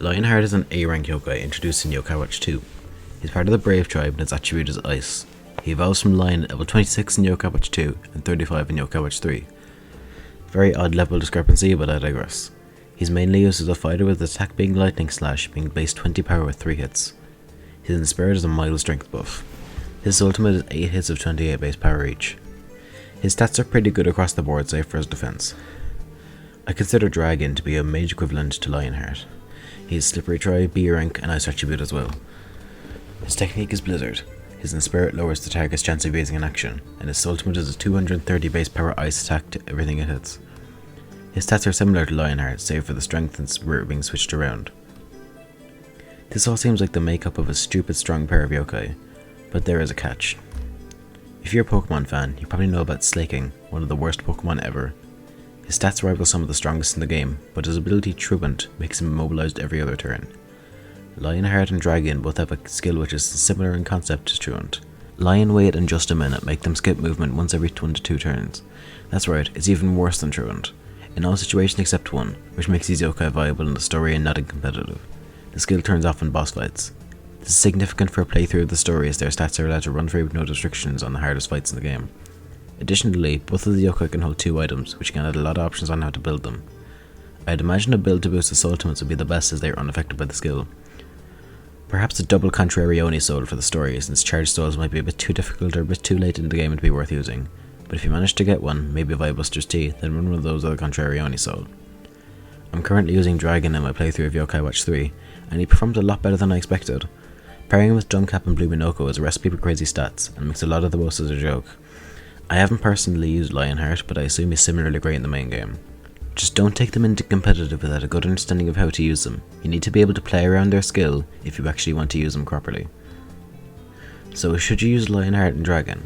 Lionheart is an A-rank yokai introduced in Yokai Watch 2. He's part of the Brave tribe and his attribute is Ice. He evolves from Lion at level 26 in Yokai Watch 2 and 35 in Yokai Watch 3. Very odd level discrepancy, but I digress. He's mainly used as a fighter with his attack being Lightning Slash, being base 20 power with 3 hits. His Inspired is a mild strength buff. His ultimate is 8 hits of 28 base power each. His stats are pretty good across the board save for his defense. I consider Draaagin to be a mage equivalent to Lionheart. He is Slippery Tribe, B rank and Ice attribute as well. His technique is Blizzard. His Inspired lowers the target's chance of using an action, and his ultimate is a 230 base power ice attack to everything it hits. His stats are similar to Lionheart, save for the strength and spirit being switched around. This all seems like the makeup of a stupid strong pair of yokai, but there is a catch. If you're a Pokemon fan, you probably know about Slaking, one of the worst Pokemon ever. His stats rival some of the strongest in the game, but his ability Truant makes him immobilized every other turn. Lionheart and Draaagin both have a skill which is similar in concept to Truant. Lion Wait and Just a Minute make them skip movement once every 1 to 2 turns. That's right, it's even worse than Truant. In all situations except one, which makes these yokai viable in the story and not in competitive. The skill turns off in boss fights. This is significant for a playthrough of the story as their stats are allowed to run free with no restrictions on the hardest fights in the game. Additionally, both of the yokai can hold 2 items, which can add a lot of options on how to build them. I'd imagine a build to boost the soul ultimates would be the best as they are unaffected by the skill. Perhaps a double contrarioni soul for the story, since charged souls might be a bit too difficult or a bit too late in the game to be worth using, but if you manage to get one, maybe a Vibuster's Tea, then run one of those other contrarioni soul. I'm currently using Draaagin in my playthrough of Yokai Watch 3, and he performed a lot better than I expected. Pairing him with Dumbcap and Blue Minoko is a recipe for crazy stats, and makes a lot of the bosses a joke. I haven't personally used Lionheart, but I assume he's similarly great in the main game. Just don't take them into competitive without a good understanding of how to use them. You need to be able to play around their skill if you actually want to use them properly. So should you use Lionheart and Draaagin?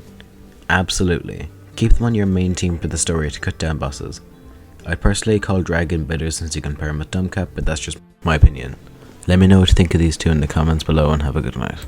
Absolutely. Keep them on your main team for the story to cut down bosses. I'd personally call Draaagin better since you can pair him with Dumbcap, but that's just my opinion. Let me know what you think of these two in the comments below and have a good night.